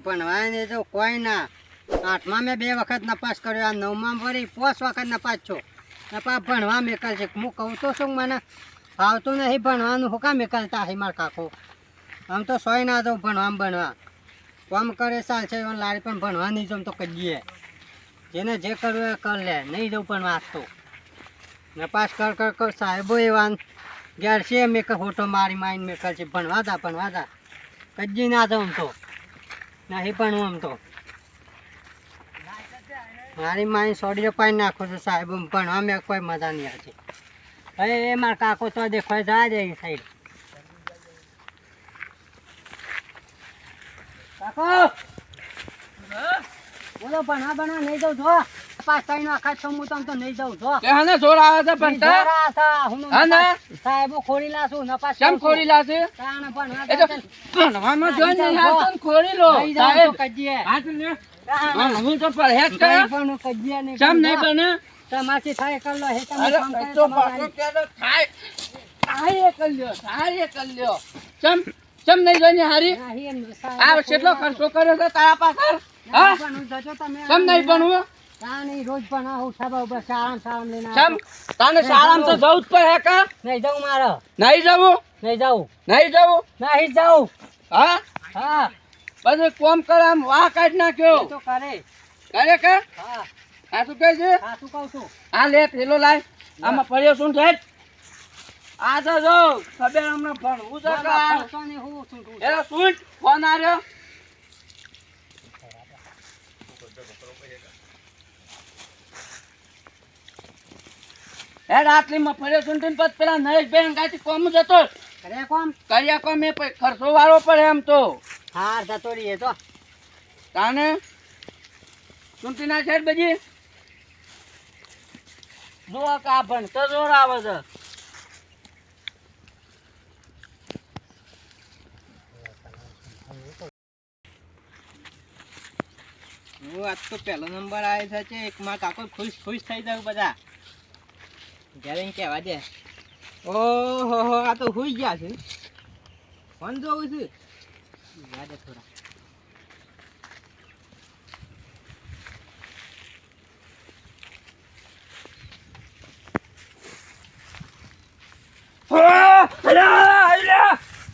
ભણવાય ને તો કોઈ ના. 8માં મેં 2 વખત નપાસ કર્યો, આ 9માં વળી 5 વખત નપાસ છો. નપા ભણવા મેકલ છે. હું કહું તો શું મને ફાવતું નહીં ભણવાનું, હું કામ મેકલતા હે મારા કાકો. આમ તો સોય ના જાઉં ભણવામાં ભણવા. કામ કરે ચાલશે એવા લાડી, પણ ભણવા નહીં જમ તો કહીએ. જેને જે કરવું એ કર લે, નહીં જવું પણ વાત તો. નપાસ કર સાહેબો એવા ઘેર છે મેં ફોટો મારી માઈને મેકલ છે. ભણવા દા કજી ના જાઉં તો નહીં ભણવું આમ તો. મારી માઈ સોડીઓ પાઈ નાખો છો સાહેબ, ભણવા મેં કોઈ મજા નહીં આવતી. હવે એ મારા કાકો તો દેખાય જાય છે એ સાઈડ. કાકો બોલો, ભણવા નહીં જાઉં જો. પાસ થઈને આખા છો હું તમ તો નહીં જાઉં જો. કે હને જોર આવે છે ભણતા હને સાહેબો ખોરી લાશું નપાસ કેમ ખોરી લાશે તાણ એ તો ભણવામાં જોઈ નહીં આવતો ને ખોરી લો સાહેબ કજીએ હાથ લે હું તો પરહેજ કરે પણ કજીએ ને કેમ નહીં બને તમારથી થાય કર લો હે તમે અરે કામ કરે તો તમારે. પાછો કે તો થાય કર લ્યો ચમ નહીં જોઈને હારી નહીં એમ સાહેબ આ કેટલો ખર્ચો કર્યો છે તારા પાછળ હા પણ જજો તમે ચમ નહીં ભણવું નહીં રોજ પણ ઉઠાવા ઉભા સારામ લઈને ચમ તને શાળામાં તો જવું જ પડે કા નહીં જાઉં મારો નહીં જવું નહીં જાઉં નહીં જવું હા હા પછી કોમ કર આમ વાહ કાઢી નાખ્યો એ તો કરે કરે કે હા આ શું કહે છે હા શું કહું છું આ લે થેલો લાય આમાં પડ્યો શું છે આ તો જો ખબર હમણાં ભણવું છે કે એનો શું ફોન આવ્યો રાત્રિમાં ફર્યો છું ને પછી પેલા નરેશ બેન ગાતી કોમ જતો કરે કોમ કર્યા કોમ એ ખર્ચો વાળો પડે એમ તો હા જતો રહીએ તો તાને ચૂંટી ના છે બજી જો કા ભણતો જોર આવે છે હું આજ તો પહેલો નંબર આવે છે એક માં કાકો ખુશ થઈ જાવ બધા ઘરે કહેવા દે ઓહો આ તો હુઈ ગયા છે ફોન જોઉં છું યાદ થોડા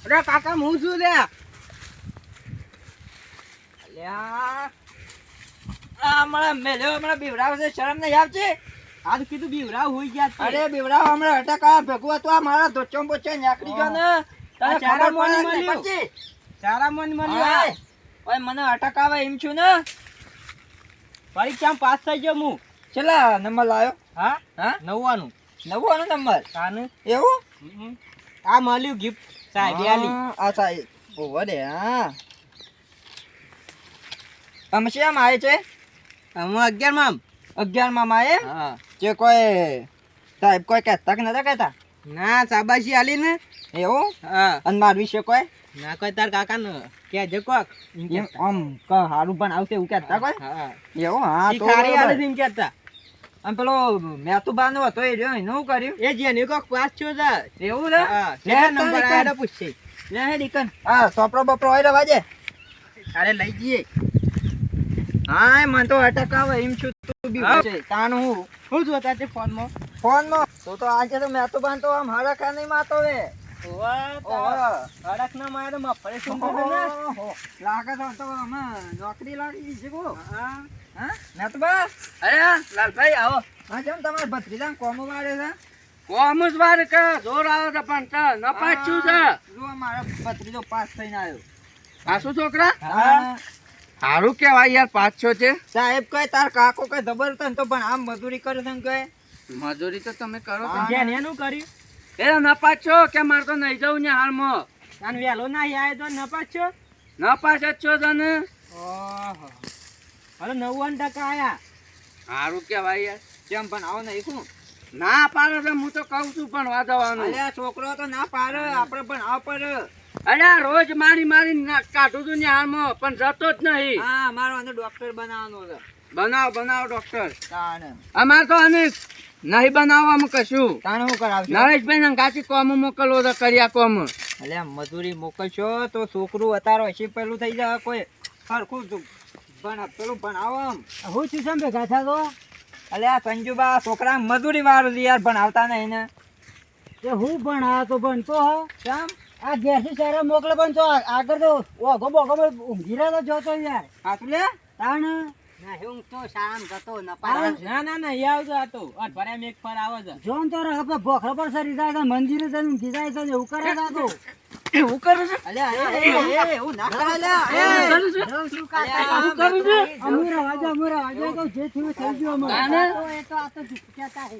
અરે કાકા હું છું લે હમણાં બીવરાવ છે શરમ નહીં આવતી આજ કીધું બીવરાવ હોઈ ગયા અરે બીવરાવ હમણાં અટકા ભેગું હતું આ મારા ધોચો બોચો નીકળી ગયો ને તને ખબર મળી ચારા મન મળ્યું ઓય મને અટક આવે એમ છું ને પરીક્ષામાં પાસ થઈ ગયો હું છેલ્લા નંબર લાવ્યો હા 99 નંબર કાને એવું આ મળ્યું ગિફ્ટ સાહેબ આલી આ સાહેબ ઓવર દે હા આમ શેમ આવે છે હું 11 માં આવે હા જે કોઈ સાહેબ કોઈ કહેતા કે નતા કહેતા ના શાબાશી આલી ને એવું હા અને માર વિશે કોઈ ના કોઈ તાર કાકા ને કે જે કોક આમ ક હારું પણ આવશે એવું કહેતા કોઈ હા એવું હા તો ખારી આલી એમ કહેતા આમ પેલો મેતુ બાનો હતો એ રહ્યો એનું કર્યું એ જે ને કોક પાસ થયો છે એવું ને હા લે નંબર આડે પૂછશે લે હે દીકન હા સોપરો બપરો આઈ વાજે અરે લઈ જઈએ હા મને તો અટક આવે એમ છું તું બી છે તાણ હું જોતા છે ફોનમાં તો આજે તો મેં તો બાંધતો આમ હરખા નહીં માતો વે હરખ ના મારે માં ફરે શું લાગે તો અમે નોકરી લાગી છે કો હા મેં તો બસ અરે લાલભાઈ આવો હા જેમ તમારે ભત્રીજા કોમ વાળે છે કોમ જ વાળે કે જોર આવે છે પણ ન પાછું છે જો મારા ભત્રીજો પાસ થઈને આવ્યો પાછું છોકરા હા હારું કેવાય યાર 500 છે સાહેબ કઈ તાર કાકો કઈ જબર તન તો પણ આમ મજૂરી કરે છે કઈ મજૂરી તો તમે કરો તમે એનું કર્યું એ ન 500 કે માર તો નહીં જાઉં ને હાલમાં આન વેલો ના આય તો ન 500 તને ઓહો અરે 99% આયા હારું કેવાય યાર કેમ પણ આવો નહીં શું ના પાડે છે હું તો કહું છું પણ વાજવાનું અલ્યા છોકરો તો ના પાડે આપણે પણ આવ પર અરે રોજ મારી કાઢું છું ને હાલમાં પણ જતો જ નહીં હા મારો અંદર ડોક્ટર બનાવવાનો છે બનાવ ડોક્ટર અમાર તો અને નહીં બનાવવામાં કશું તાણે હું કરાવશું નરેશભાઈ ને કાચી કોમ મોકલવો તો કર્યા કોમ અલ્યા મજૂરી મોકલશો તો છોકરું અતારો હશે પેલું થઈ જાય કોઈ સરખું પેલું ભણાવો આમ. હું છું ચમ ભેગા થયા તો અલ્યા સંજુબા છોકરા મજૂરી વાળું છે યાર, ભણાવતા નહીં ને. એ હું ભણા તો ભણતો હ કેમ? આ ઘેરથી શહેરે મોકલે પણ તો આગળ તો ઓઘો બોઘો ઊંઘી રહ્યો જોતો યાર હાચું લે? તાણ ના હું તો શામ જતો ન ના ના ના એ આવતો હતો અઠવાડિયામાં એક ફર આવે છે જોન તો આપણે ભોખરો પર સરી જાય તો મંદિરે જઈને ઊંઘી જાય તો એવું કરે તો એવું કરું છું અલ્યા એવું ના કરે લ્યા. શું અમીર તો જે થયું થઈ ગયું તાને? એ તો આ તો કહેતા હે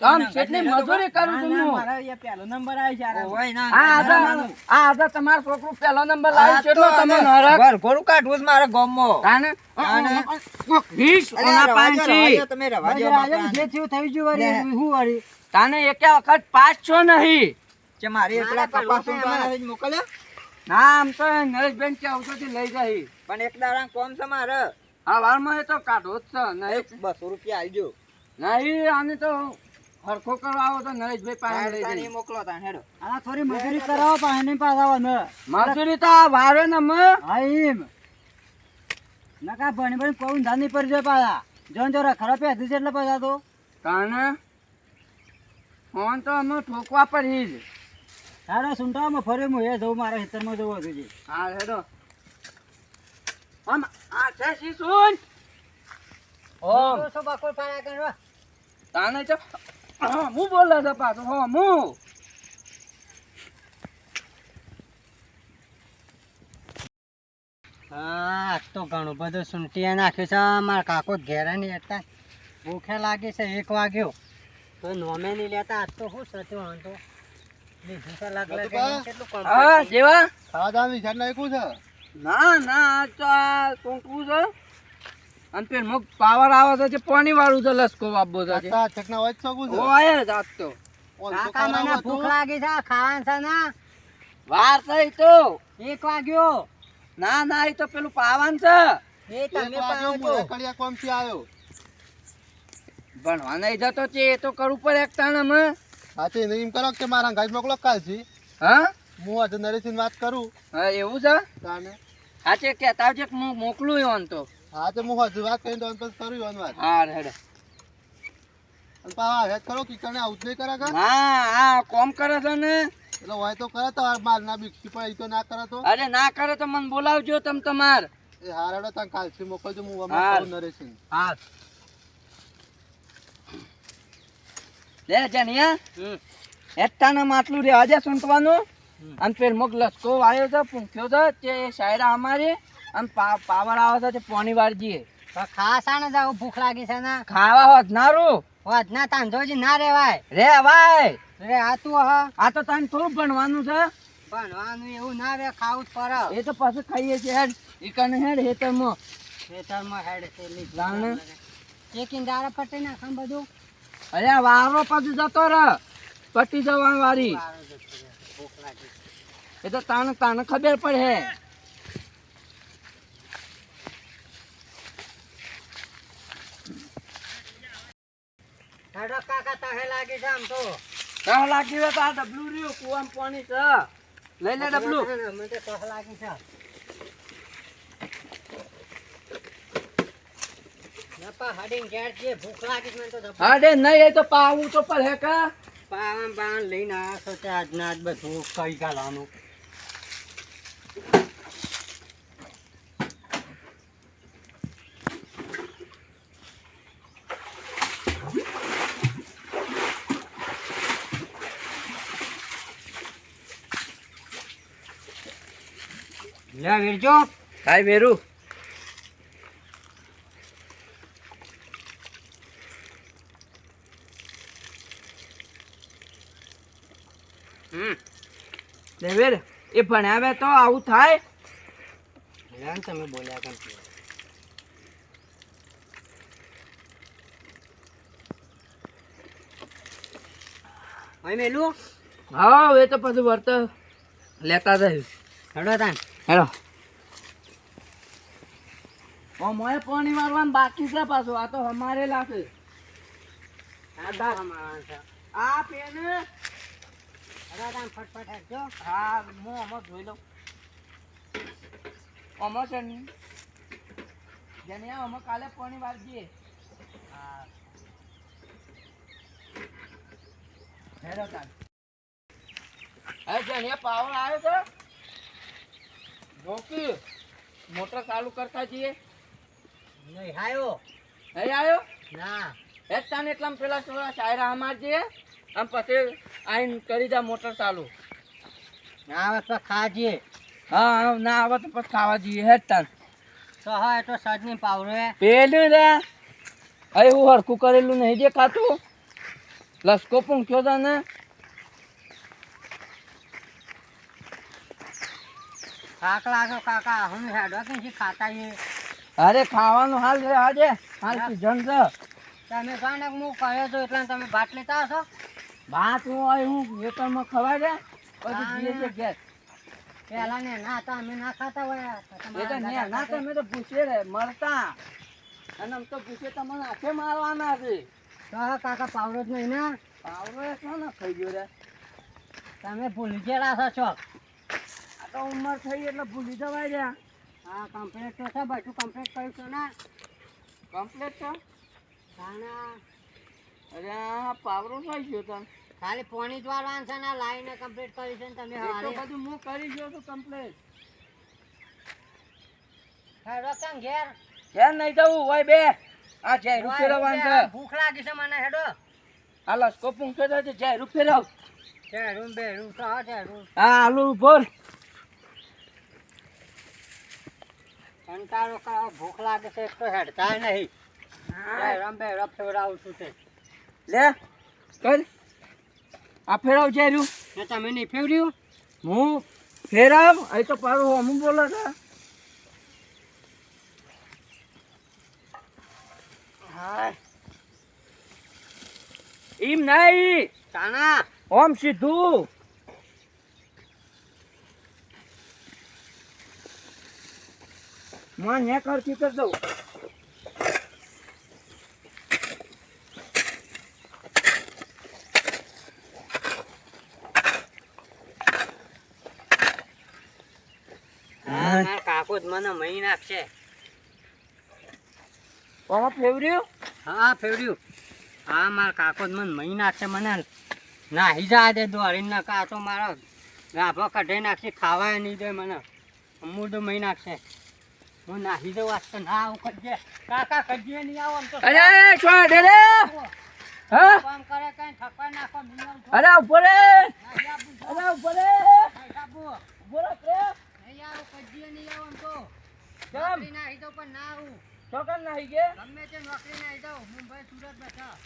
આમ કેટલી મજૂરી કરું છું ના, હું મારા અહીંયા પહેલો નંબર આવી છે આરામ. ઓય ના, આ ના, ના, આદા આ આદા તમારો છોકરો પહેલો નંબર લાવ્યો આ છે તો એટલો તમે અમે નરક વરઘોડું કાઢવું છે મારા ગામમાં. તાને તાને? વીસ અલ્યા, ઓના રવા દ્યો, પાંચી તમે રવા દ્યો બજાર બાપરાને. જે થયું થઈ ગયું વળી લે. હું વળી તાને એકે વખત પાસ છો નહીં કે મારી એકલા મારા કપાસ પણ ઉગાડવા જ મોકલ્યા? ના આમ તો નરેશબેન કે આવતોથી લઈ જાય પણ એક દાડા કોમ છે મારે. આ વારમાં એ તો કાઢો જ છે નહીં 200 રૂપિયા આલજો. નહીં આને તો હરખો કરવા આવો તો નરેશભાઈ પાસે લઈ તાણી જાય મોકલો તાણ હેડો. આ થોડી મજૂરી કરાવો પણ એને પાછા આવે ને મજૂરી તો આ વારે ને મ હા એમ નકા ભણી ભણી કોઈ ધાની પર જાય પાછા જોન જોરા ખરાબ પહેરી છે એટલે પાછા તો તાને ફોન તો અમે ઠોકવા પડી જ સારા સુંટામાં ફરે હું એ જવું મારા ખેતરમાં જવું હતું જી હા હેડો આમ આ છે શી સુન ઓમ શું બકોર પાયા કરવા તાને તો હું બોલે છે પાછો હો હું હા આજ તો ઘણું બધું સૂંટીએ નાખ્યું છે મારા કાકો ઘેરે નહીં હતા ભૂખે લાગી છે 1 વાગ્યો તો નોમે નહીં લેતા આજ તો શું સત્યો આમ તો લીધું છે લગ લગ કેટલું કામ હા જેવા ખાવા દાવાનું વિચાર નાખ્યું છે ના ના આ તો આ ટૂંકવું છે અને પેલ મગ પાવર આવે છે જે પાણી વાળું છે લસકો વાપવો છે ચકના હોય શકું ઓય જાત તો કાકા મને ભૂખ લાગી છે ખાવાનું છે ને વાર થઈ તો 1 વાગ્યો ના ના એ તો પેલું પાવન છે એ તમે પાવો તો ભણવા નહીં જતો છે એ તો કરવું પડે એક તાણ અમે સાચી નહીં એમ કરો કે મારા ગાડી મોકલો કાલથી હા હું આજે નરેશની વાત કરું હા એવું છે તાને સાચે કહેતા આવજે કે હું મોકલું એવન તો હા તો હું હજુ વાત કરીને તો પછી કરું એવાની વાત હા હેડે અને પાછા હેત કરો કીકરને આવું જ નહીં કરે કા હા હા કોમ કરે છે ને એટલે હોય તો કરે તો માર ના બીકથી પણ એ તો ના કરે તો અરે ના કરે તો મને બોલાવજો તમ તમાર એ હાર હેડો તાર કાલથી મોકલજો હું હાર. હમણાં કરું નરેશને હા લે જણિયા એકટાના માટલું રે આજે સૂંટવાનું અને પેલ મગ લસકો વાળ્યો છે પૂંખ્યો છે તે શાયરા અમારી અને પાવર આવે છે તે પાણી વાળજીએ ખાસા ને જાવ ભૂખ લાગી છે ને ખાવા વધનારું વાત ના તાંજોજી ના રેવાય રે ભાઈ રે આ તું હ આ તો તને થોડું ભણવાનું છે ભણવાનું એવું ના રે ખાવું જ પડે એ તો પાછું ખાઈએ છે હેડ ઈકને હેડ હેતરમાં ખેતરમાં હેડ છે લાવને. એક ઇંદારા પટી નાખમ બધું અરે વારો પાછું જતો રહે પટી જવાની વારી વારો જતો રહે. ભૂખ લાગી એ તો તાને તાને ખબર પડે હેડો કાકા તહે લાગી છે આમ તો કાં લાગી હોય તો આ ડબલું રહ્યું કુવામાં પાણી છે લઈ લે ડબલું મને તો તહ લાગી છે નપા હડીને ઘેર જે ભૂખ લાગી છે મને તો જબર- હા ડે નહીં એ તો પાવું તો પર હે કા પાવન બાવન લઈને આવ્યા છો તે આજના આજ બધું કઈ ગાલાનું લે વીરજો કાઈ વેરું દેવેર એ ભણાવે તો આવું થાય લે તમે બોલ્યા કેમ છો? હવે મેલું હા એ તો પછી વર્ત લેતા જાય હેડો તાન હેલો ઓ મોય પાણી મારવાનું બાકી છે પાછું આ તો અમારે લાગે આ પેન હેડો તાન ફટફટ હેડજો હા હું આમાં જોઈ લઉં આમાં છે ને જણિયા અમે કાલે પાણી વાળીએ. હા. હેડો તાન. હવે જણિયા પાવર આવ્યો છે. જોકી મોટર ચાલુ કરતા જઈએ. નહીં આયો. નહીં આવ્યો? ના. હેડ તાન એટલામાં પેલા થોડા શાયરા મારજે. આમ પછી આઈને કરી દે મોટર ચાલુ. ના આવે તો ખાજે. હા હા, ના આવે તો પછી ખાવા જઈએ. હેડ તાન. તો હા એ તો સજની પાવરે. પેલું રે અરે હું હરખું કરેલું નહીં દેખાતું. લસકો પૂંખ્યો તા ને. થાક લાગ્યો કાકા હું હેડો કે ખાતા એ. અરે ખાવાનું હાલ રે આજે હાલ સીઝન છે. તમે જાણે હું કહ્યો છું એટલે તમે ભાત લેતા હશો. ભાત હું હોય હું વેતનમાં ખવાય રે પછી જઈએ છે ઘેર. પેલા ને ના તો અમે ના ખાતા હોય. એ તો ને ના તમે તો પૂછે રે મળતા અને આમ તો પૂછે તમને આખે મારવાના છે. તો હા કાકા પાવડો જ નહીં ને. પાવડો એ શું ના ખાઈ ગયો રે. તમે ભૂલી ગયેલા છો. આ તો ઉંમર થઈ એટલે ભૂલી જવાય રે. હા કમ્પ્લીટ તો છે બધું કમ્પ્લીટ કર્યું છે ને. કમ્પ્લીટ છે. ખાના અરે આ પાવડો થઈ ગયો તને. ખાલી પાણી જ વાળવાનું છે ને લાઈને કમ્પ્લીટ કરી છે ને તમે એ તો હારે. બધું હું કરી ગયો છું કમ્પ્લીટ. હેડો કેમ ઘેર. ઘેર નહીં જવું હોય બે. આ જયરૂ ફેરવવાનું છે. ભૂખ લાગી છે મને હેડો. આ લસકો પૂંખ્યો છે જયરૂ ફેરવ. રૂમ બે રૂમ તો હા રૂમ. હા આલુ બોલ. કંટાળો કરો ભૂખ લાગે છે તો હેડતા નહીં. રમ બે રફ ફેવડાવું છું તે. લે કર આ ફેરવ જયરૂ. ને તમે નહીં ફેવડ્યું. હું ફેરવ અહીં તો પાછું અમુક બોલે છે. હા એમ નહીં તાના ઓમ સીધું. માં ને કરતી કર દઉં. મારા કાકુ જ મને મહી નાખશે. ઓમાં ફેવર્યું. હા ફેવડ્યું. હા મારા કાકો જ મને મહી નાખશે મને. નાહી જા દે દોડીને ના કા તો મારો ગાભો કઢાઈ નાખશે ખાવાય નહીં દે મને. મૂડ મહી નાખશે. હું નાહી દઉં આજ તો ના આવું કજે. કાકા કજે નહીં આવો આમ તો. અરે શું ડે રે. હા કામ કરે કઈ ઠપાઈ નાખો મિનિમમ. અરે ઉપર રે. નહીં આવું જો. અરે ઉપર રે. નહીં આવું. બોલો પ્રેમ. નહીં આવું કજે નહીં આવો આમ તો. કેમ? નોકરી નાહી દઉં પણ ના આવું. ચોકન નાહી ગયા. ગમે તે નોકરી નાહી દઉં. મુંબઈ સુરત બેઠા.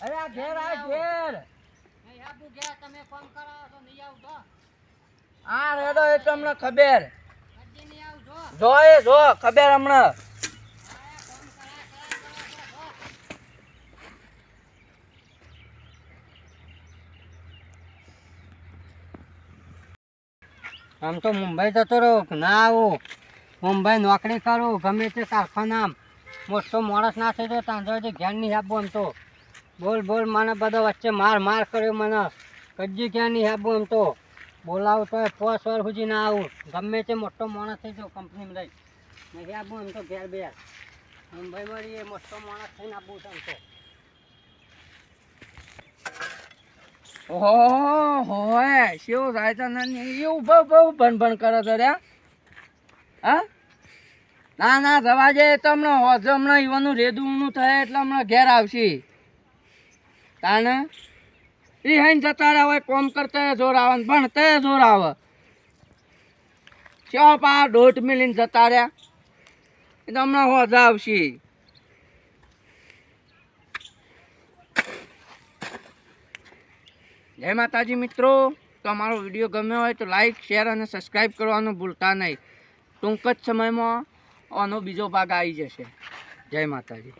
અરે આ ઘેર આ ઘેર. નહીં આવું ગયા તમે ફોન કરાવો તો નહીં આવું તો. આ રેડો એ તમને ખબર. કજે નહીં આવું જો. જો એ જો ખબર હમણાં. આમ તો મુંબઈ જતો રહો ના આવું. મુંબઈ નોકરી કરું ગમે તે કારખાનામાં મોટો માણસ ના થઈ જાય ત્યાં સુધી ઘેર નહીં આપવું આમ તો. બોલ બોલ મને બધો વચ્ચે માર માર કર્યો મને. કજી ક્યાં નહીં આપવું આમ તો. બોલાવું તો 5 વાર સુધી ના આવું. ગમે તે મોટો માણસ થઈ જાઉં કંપનીમાં લઈ નહીં આપવું આમ તો ઘેર બે. મુંબઈમાં રહીએ મોટો માણસ થઈને આપવું છે આમ તો. ઓહો હોય શેવ થાય તો એવું બહુ ભણ કરો છો રે. હા ના ના જવા જાય તો હમણાં હોજ હમણાં ઈવાનું રેદુનું થાય એટલે હમણાં ઘેર આવશે. તાને એ હઈને જતા રહ્યા હોય કોમ કરતા જોર આવે ને ભણતા જોર આવે. શેવ પા દોઢ મિલીને જતા રહ્યા એ તો હમણાં હોજ આવશે. જય માતાજી મિત્રો. તો અમારો વિડીયો ગમ્યો હોય તો લાઈક શેર અને સબસ્ક્રાઈબ કરવાનું ભૂલતા નહીં. ટૂંક જ સમયમાં આનો બીજો ભાગ આવી જશે. જય માતાજી.